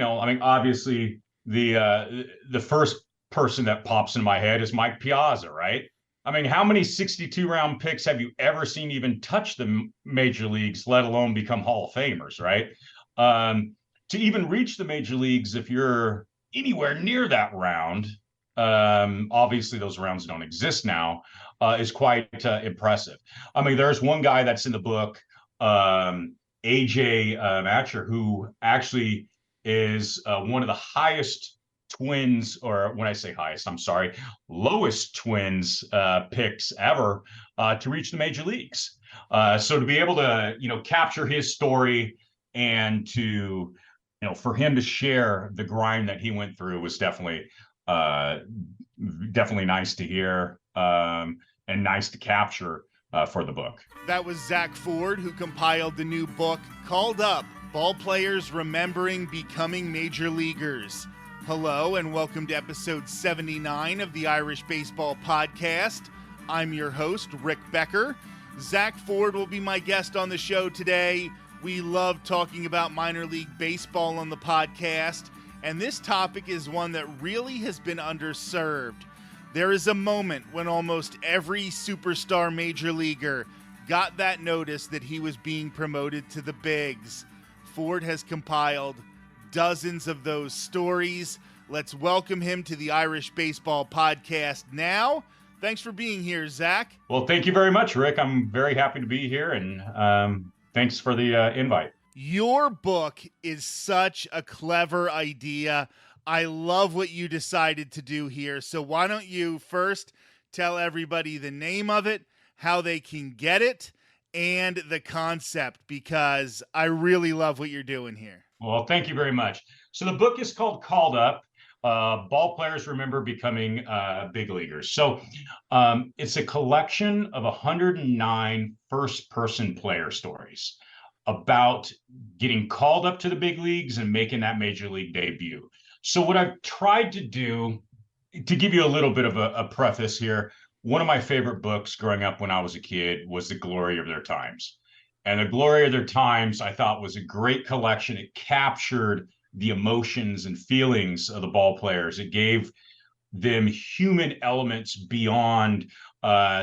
I mean, obviously the first person that pops in my head is Mike Piazza, right? I mean, how many 62 round picks have you ever seen even touch the major leagues, let alone become Hall of Famers, right? To even reach the major leagues, if you're anywhere near that round, obviously those rounds don't exist now, is quite impressive. I mean, there's one guy that's in the book, AJ Matcher, who actually is one of the highest Twins, or when I say highest, I'm sorry, lowest Twins picks ever to reach the major leagues. So to be able to, capture his story and to, for him to share the grind that he went through was uh, definitely nice to hear, and nice to capture for the book. That was Zak Ford, who compiled the new book called Up, Ballplayers Remembering Becoming Major Leaguers. Hello, and welcome to episode 79 of the Irish Baseball Podcast. I'm your host, Rick Becker. Zak Ford will be my guest on the show today. We love talking about minor league baseball on the podcast, and this topic is one that really has been underserved. There is a moment when almost every superstar major leaguer got that notice that he was being promoted to the bigs. Ford has compiled dozens of those stories. Let's welcome him to the Irish Baseball Podcast now. Thanks for being here, Zak. Well, thank you very much, Rick. I'm very happy to be here, and thanks for the invite. Your book is such a clever idea. I love what you decided to do here. So why don't you first tell everybody the name of it, how they can get it, and the concept, because I really love what you're doing here. Well, thank you very much. So the book is called Called Up, Ball Players Remember Becoming Big Leaguers. So it's a collection of 109 first-person player stories about getting called up to the big leagues and making that major league debut. So what I've tried to do, to give you a little bit of a preface here, one of my favorite books growing up when I was a kid was The Glory of Their Times. And The Glory of Their Times, I thought, was a great collection. It captured the emotions and feelings of the ball players. It gave them human elements beyond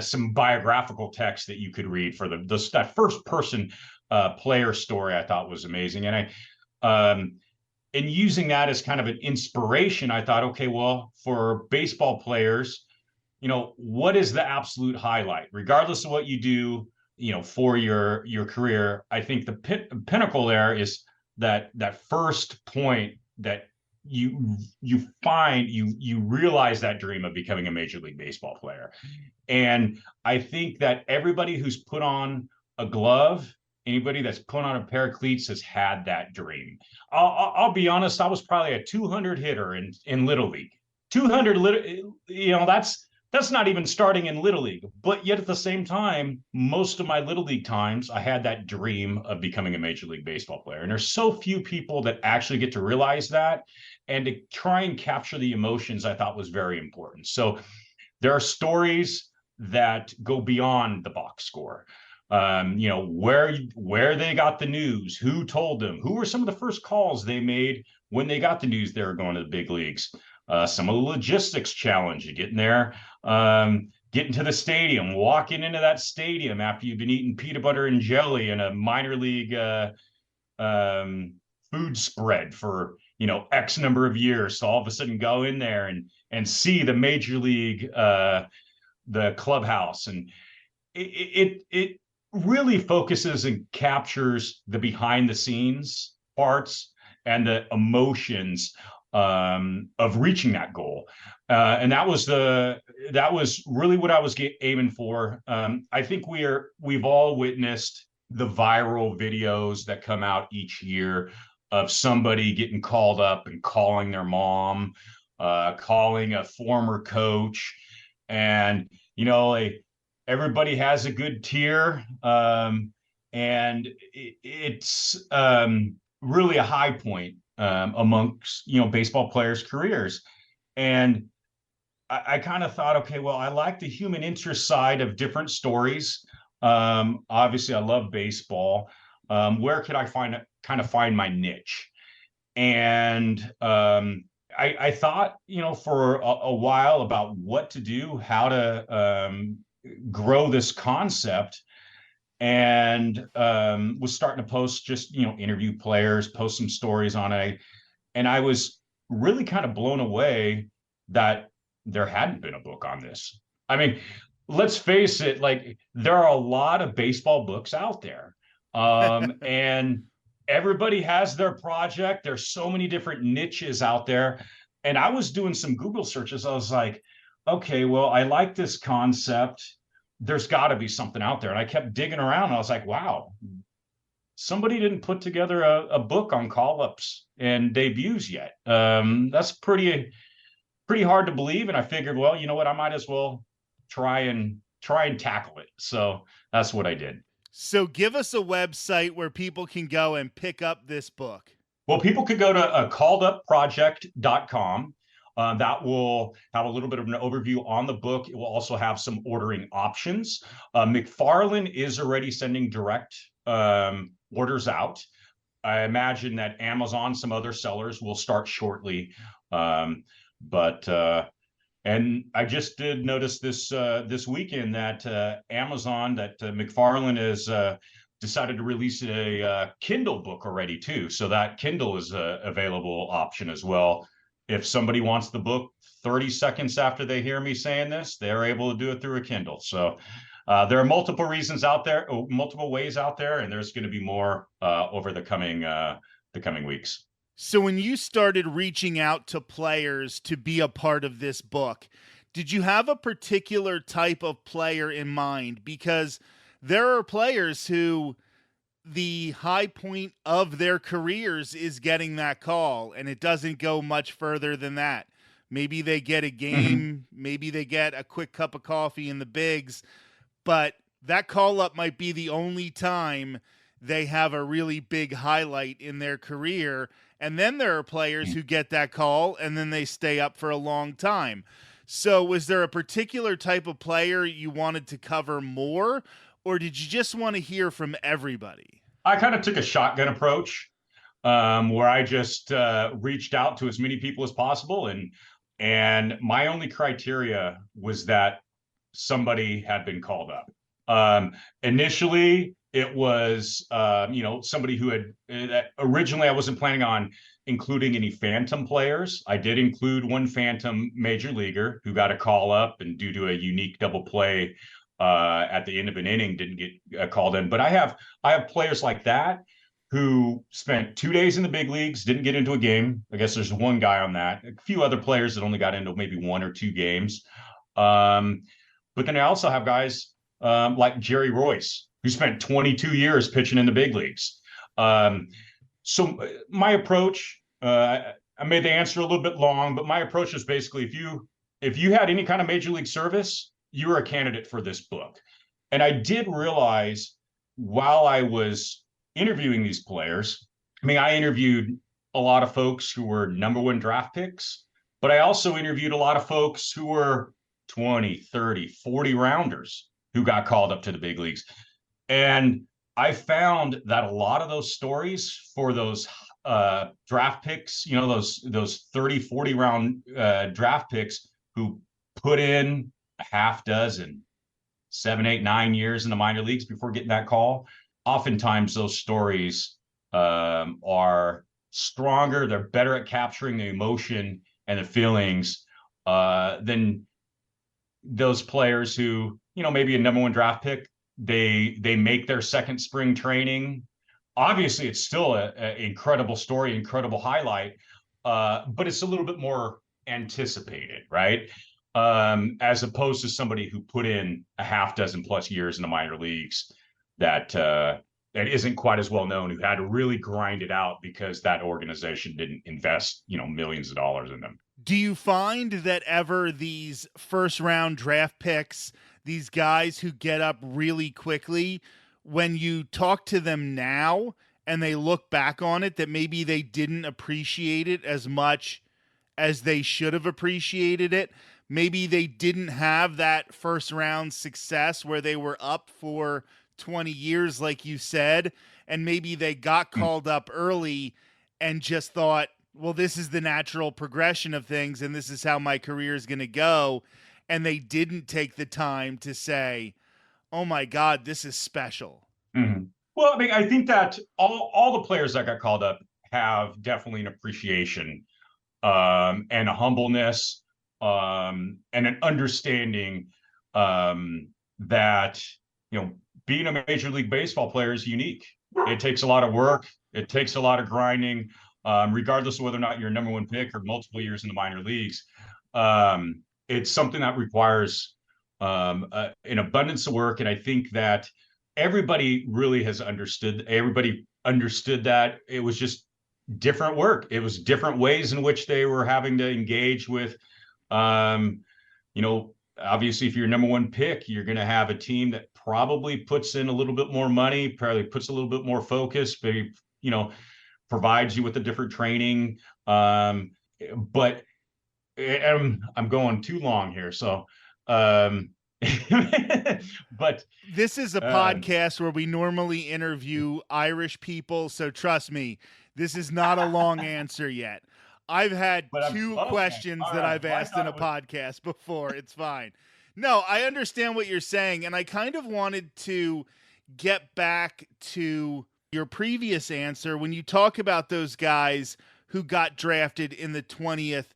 some biographical text that you could read for that first person player story. I thought was amazing. And in using that as kind of an inspiration, I thought, okay, well, for baseball players, what is the absolute highlight? Regardless of what you do, for your career, I think the pinnacle there is that first point that you realize that dream of becoming a Major League Baseball player. And I think that everybody who's put on a glove, anybody that's put on a pair of cleats has had that dream. I'll be honest, I was probably a 200 hitter in Little League. 200, that's not even starting in Little League. But yet at the same time, most of my Little League times, I had that dream of becoming a Major League Baseball player. And there's so few people that actually get to realize that. And to try and capture the emotions, I thought was very important. So there are stories that go beyond the box score. Where they got the news, who told them, who were some of the first calls they made when they got the news they were going to the big leagues. Some of the logistics challenge, getting there, getting to the stadium, walking into that stadium after you've been eating peanut butter and jelly in a minor league food spread for X number of years. So all of a sudden go in there and see the major league, the clubhouse, and it really focuses and captures the behind the scenes parts and the emotions of reaching that goal. And that was really what I was aiming for. I think we've all witnessed the viral videos that come out each year of somebody getting called up and calling their mom, calling a former coach, and everybody has a good tear, and it's really a high point amongst baseball players' careers. And I kind of thought, okay, well, I like the human interest side of different stories. Obviously, I love baseball. Where could I find my niche? And I thought, for a while about what to do, how to grow this concept, and was starting to post, just interview players, post some stories on it. And I was really kind of blown away that there hadn't been a book on this. I mean, let's face it, like, there are a lot of baseball books out there. And everybody has their project. There's so many different niches out there. And I was doing some Google searches. I was like, okay, well, I like this concept. There's got to be something out there. And I kept digging around. And I was like, wow, somebody didn't put together a book on call-ups and debuts yet. That's pretty hard to believe. And I figured, well, you know what? I might as well try and tackle it. So that's what I did. So give us a website where people can go and pick up this book. Well, people could go to calledupproject.com. That will have a little bit of an overview on the book. It will also have some ordering options. McFarlane is already sending direct orders out. I imagine that Amazon, some other sellers, will start shortly. And I just did notice this weekend that Amazon, that McFarlane has decided to release a Kindle book already too. So that Kindle is a available option as well. If somebody wants the book 30 seconds after they hear me saying this, they're able to do it through a Kindle. So there are multiple reasons out there, multiple ways out there, and there's going to be more over the coming weeks. So when you started reaching out to players to be a part of this book, did you have a particular type of player in mind? Because there are players who the high point of their careers is getting that call, and it doesn't go much further than that. Maybe they get a game, maybe they get a quick cup of coffee in the bigs, but that call up might be the only time they have a really big highlight in their career. And then there are players who get that call and then they stay up for a long time. So was there a particular type of player you wanted to cover more, or did you just want to hear from everybody? I kind of took a shotgun approach, where I just reached out to as many people as possible. And my only criteria was that somebody had been called up. Initially, it was somebody who had originally, I wasn't planning on including any phantom players. I did include one phantom major leaguer who got a call up, and due to a unique double play at the end of an inning, didn't get called in. But I have players like that who spent 2 days in the big leagues, didn't get into a game. I guess there's one guy on that. A few other players that only got into maybe 1 or 2 games. But then I also have guys like Jerry Royce, who spent 22 years pitching in the big leagues. So my approach, I made the answer a little bit long, but my approach is basically, if you had any kind of major league service, you were a candidate for this book. And I did realize while I was interviewing these players, I mean, I interviewed a lot of folks who were number 1 draft picks, but I also interviewed a lot of folks who were 20, 30, 40 rounders who got called up to the big leagues. And I found that a lot of those stories for those draft picks, those 30, 40 round draft picks who put in a half dozen, 7, 8, 9 years in the minor leagues before getting that call, oftentimes those stories are stronger. They're better at capturing the emotion and the feelings than those players who, maybe a number 1 draft pick, they make their second spring training. Obviously, it's still an incredible story, incredible highlight, but it's a little bit more anticipated, right? As opposed to somebody who put in a half dozen plus years in the minor leagues that isn't quite as well known, who had to really grind it out because that organization didn't invest, millions of dollars in them. Do you find that ever these first round draft picks, these guys who get up really quickly, when you talk to them now and they look back on it, that maybe they didn't appreciate it as much as they should have appreciated it? Maybe they didn't have that first round success where they were up for 20 years, like you said, and maybe they got called up early and just thought, well, this is the natural progression of things and this is how my career is going to go. And they didn't take the time to say, oh my God, this is special. Mhm. Well, I mean, I think that all the players that got called up have definitely an appreciation and a humbleness and an understanding that being a Major League Baseball player is unique. It takes a lot of work. It takes a lot of grinding, regardless of whether or not you're a number one pick or multiple years in the minor leagues. It's something that requires an abundance of work, and I think that everybody really has understood. Everybody understood that it was just different work. It was different ways in which they were having to engage with, obviously, if you're number one pick, you're going to have a team that probably puts in a little bit more money, probably puts a little bit more focus, maybe, provides you with a different training. But I'm going too long here. So, but this is a podcast where we normally interview Irish people. So trust me, this is not a long answer yet. I've had two questions that I've asked in a podcast before. It's fine. No, I understand what you're saying. And I kind of wanted to get back to your previous answer when you talk about those guys who got drafted in the 20th,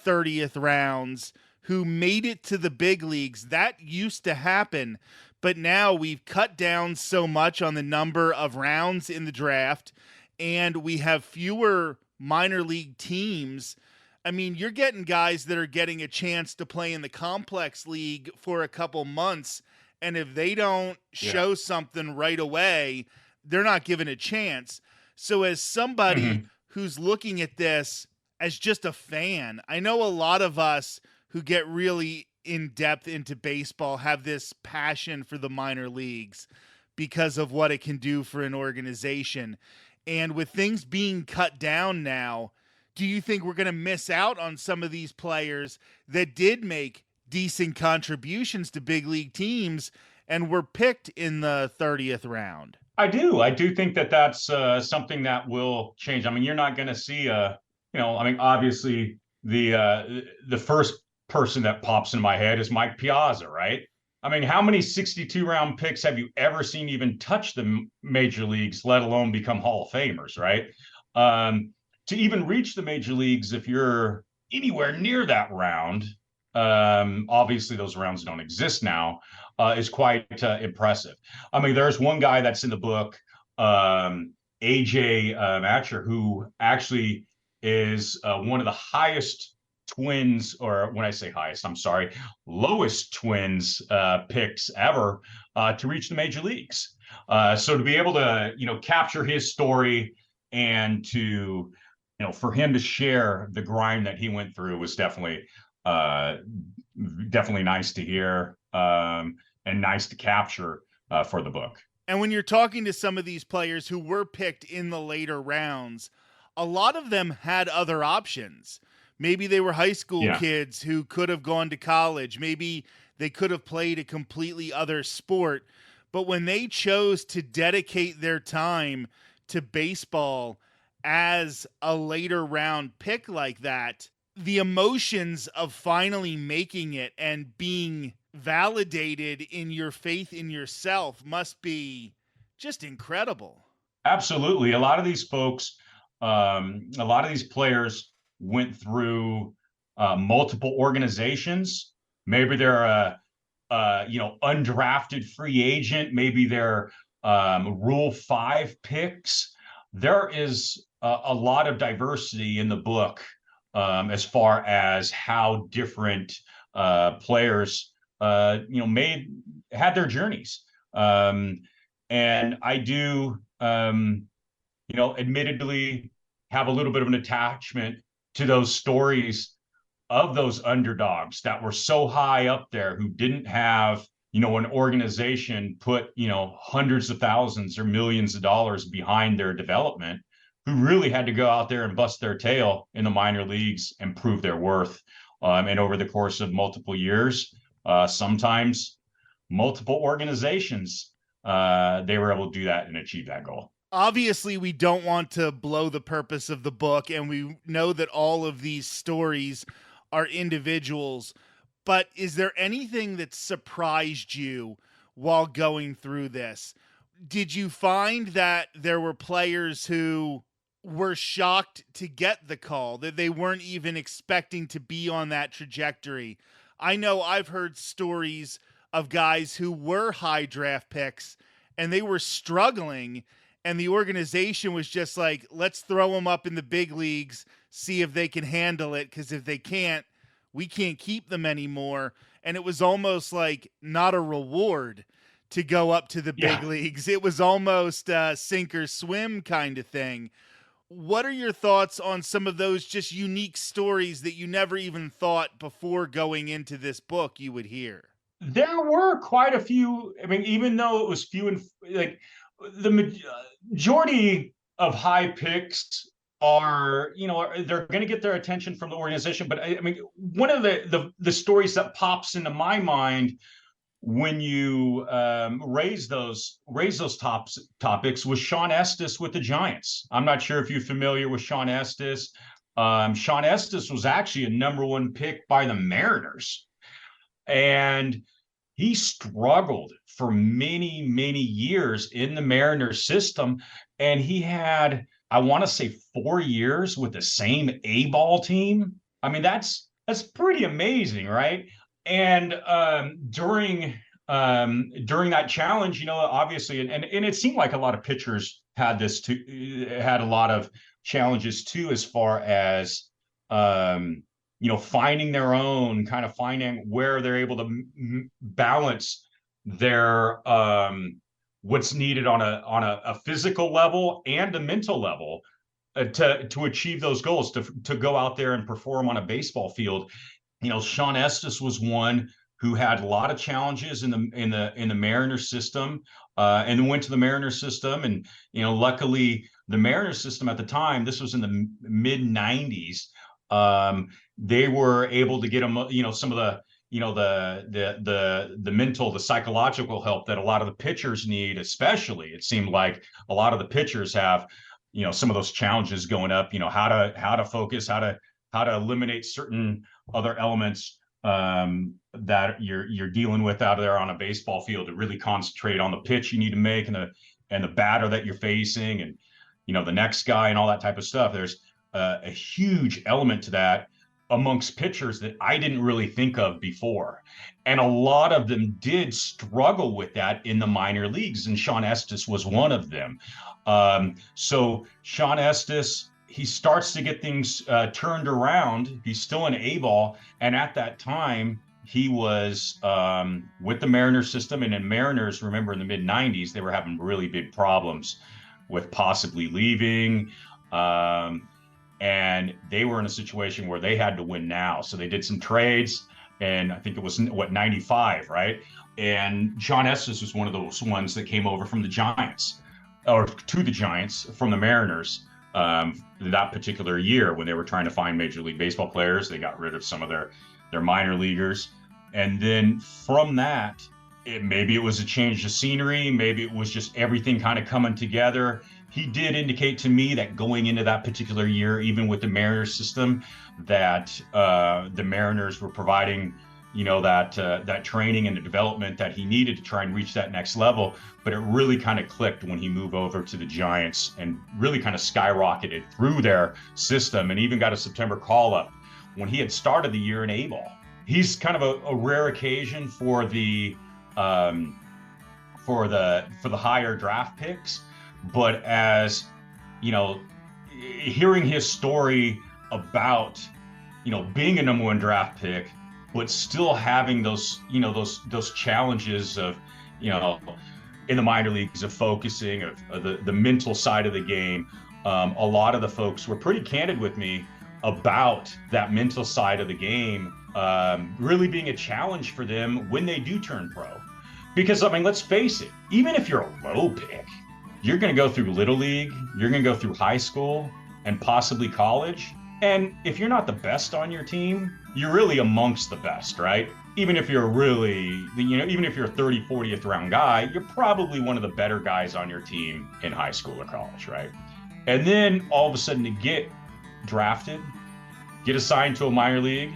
30th rounds, who made it to the big leagues. That used to happen. But now we've cut down so much on the number of rounds in the draft, and we have fewer minor league teams. I mean, you're getting guys that are getting a chance to play in the complex league for a couple months, and if they don't show something right away, they're not given a chance. So as somebody who's looking at this as just a fan, I know a lot of us who get really in depth into baseball have this passion for the minor leagues because of what it can do for an organization. And with things being cut down now, do you think we're going to miss out on some of these players that did make decent contributions to big league teams and were picked in the 30th round? I do think that that's something that will change. I mean, you're not going to see obviously the first person that pops in my head is Mike Piazza, right? I mean, how many 62-round picks have you ever seen even touch the major leagues, let alone become Hall of Famers, right? To even reach the major leagues, if you're anywhere near that round, obviously those rounds don't exist now, is quite impressive. I mean, there's one guy that's in the book, AJ Matcher, who actually is one of the highest Twins, or when I say highest, I'm sorry, lowest Twins picks ever to reach the major leagues. So to be able to, capture his story and to, for him to share the grind that he went through was definitely nice to hear and nice to capture for the book. And when you're talking to some of these players who were picked in the later rounds, a lot of them had other options. Maybe they were high school kids who could have gone to college. Maybe they could have played a completely other sport. But when they chose to dedicate their time to baseball as a later round pick like that, the emotions of finally making it and being validated in your faith in yourself must be just incredible. Absolutely. A lot of these folks, a lot of these players went through multiple organizations. Maybe they're a undrafted free agent. Maybe they're Rule 5 picks. There is a lot of diversity in the book as far as how different players had their journeys. And I do, admittedly have a little bit of an attachment to those stories of those underdogs that were so high up there who didn't have, an organization put, hundreds of thousands or millions of dollars behind their development, who really had to go out there and bust their tail in the minor leagues and prove their worth. And over the course of multiple years, sometimes multiple organizations, they were able to do that and achieve that goal. Obviously, we don't want to blow the purpose of the book, and we know that all of these stories are individuals. But is there anything that surprised you while going through this? Did you find that there were players who were shocked to get the call, that they weren't even expecting to be on that trajectory? I know I've heard stories of guys who were high draft picks and they were struggling, and the organization was just like, let's throw them up in the big leagues, see if they can handle it, because if they can't, we can't keep them anymore. And it was almost like not a reward to go up to the big leagues. It was almost a sink or swim kind of thing. What are your thoughts on some of those just unique stories that you never even thought before going into this book you would hear? There were quite a few. I mean, even though it was few and like the majority of high picks are, they're going to get their attention from the organization. But I mean, one of the stories that pops into my mind when you raise those topics was Sean Estes with the Giants. I'm not sure if you're familiar with Sean Estes. Sean Estes was actually a #1 pick by the Mariners, and he struggled for many, many years in the Mariners system. And he had, I want to say, 4 years with the same A-ball team. I mean, that's pretty amazing, right? And during that challenge, obviously, and it seemed like a lot of pitchers had a lot of challenges too, as far as finding their own, kind of finding where they're able to balance their what's needed on a physical level and a mental level to achieve those goals, to go out there and perform on a baseball field. Sean Estes was one who had a lot of challenges in the Mariners system, and then went to the Mariners system. And luckily the Mariners system at the time, this was in the mid 90s, they were able to get him, some of the, the mental, the psychological help that a lot of the pitchers need. Especially, it seemed like a lot of the pitchers have, some of those challenges going up, how to focus, how to eliminate certain other elements that you're dealing with out there on a baseball field, to really concentrate on the pitch you need to make, and the batter that you're facing, and the next guy, and all that type of stuff. There's a huge element to that amongst pitchers that I didn't really think of before. And a lot of them did struggle with that in the minor leagues, and Sean Estes was one of them. So Sean Estes, he starts to get things turned around. He's still an A-ball, and at that time, he was with the Mariners system. And in Mariners, remember, in the mid 90s, they were having really big problems with possibly leaving. And they were in a situation where they had to win now. So they did some trades, and I think it was 95, right? And Sean Estes was one of those ones that came over from the Giants, or to the Giants from the Mariners, that particular year when they were trying to find Major League Baseball players. They got rid of some of their minor leaguers. And then from that, maybe it was a change of scenery, maybe it was just everything kind of coming together. He did indicate to me that going into that particular year, even with the Mariners system, that the Mariners were providing, that training and the development that he needed to try and reach that next level. But it really kind of clicked when he moved over to the Giants and really kind of skyrocketed through their system, and even got a September call-up when he had started the year in A-ball. He's kind of a rare occasion for the higher draft picks. But as hearing his story about being a #1 draft pick, but still having those those challenges of in the minor leagues, of focusing, of the mental side of the game, a lot of the folks were pretty candid with me about that mental side of the game really being a challenge for them when they do turn pro. Because I mean, let's face it, even if you're a low pick, you're going to go through Little League, you're going to go through high school and possibly college. And if you're not the best on your team, you're really amongst the best, right? Even if you're even if you're a 30, 40th round guy, you're probably one of the better guys on your team in high school or college, right? And then all of a sudden to get drafted, get assigned to a minor league,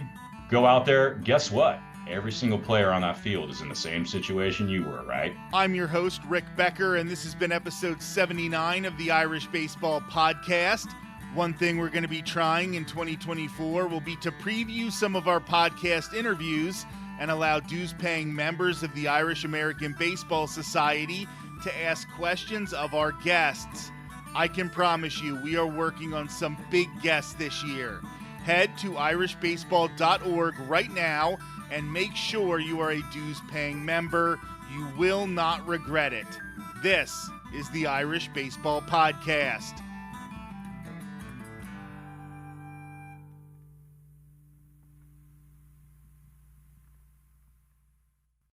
go out there, guess what? Every single player on that field is in the same situation you were, right? I'm your host, Rick Becker, and this has been episode 79 of the Irish Baseball Podcast. One thing we're going to be trying in 2024 will be to preview some of our podcast interviews and allow dues-paying members of the Irish American Baseball Society to ask questions of our guests. I can promise you we are working on some big guests this year. Head to irishbaseball.org right now and make sure you are a dues-paying member. You will not regret it. This is the Irish Baseball Podcast.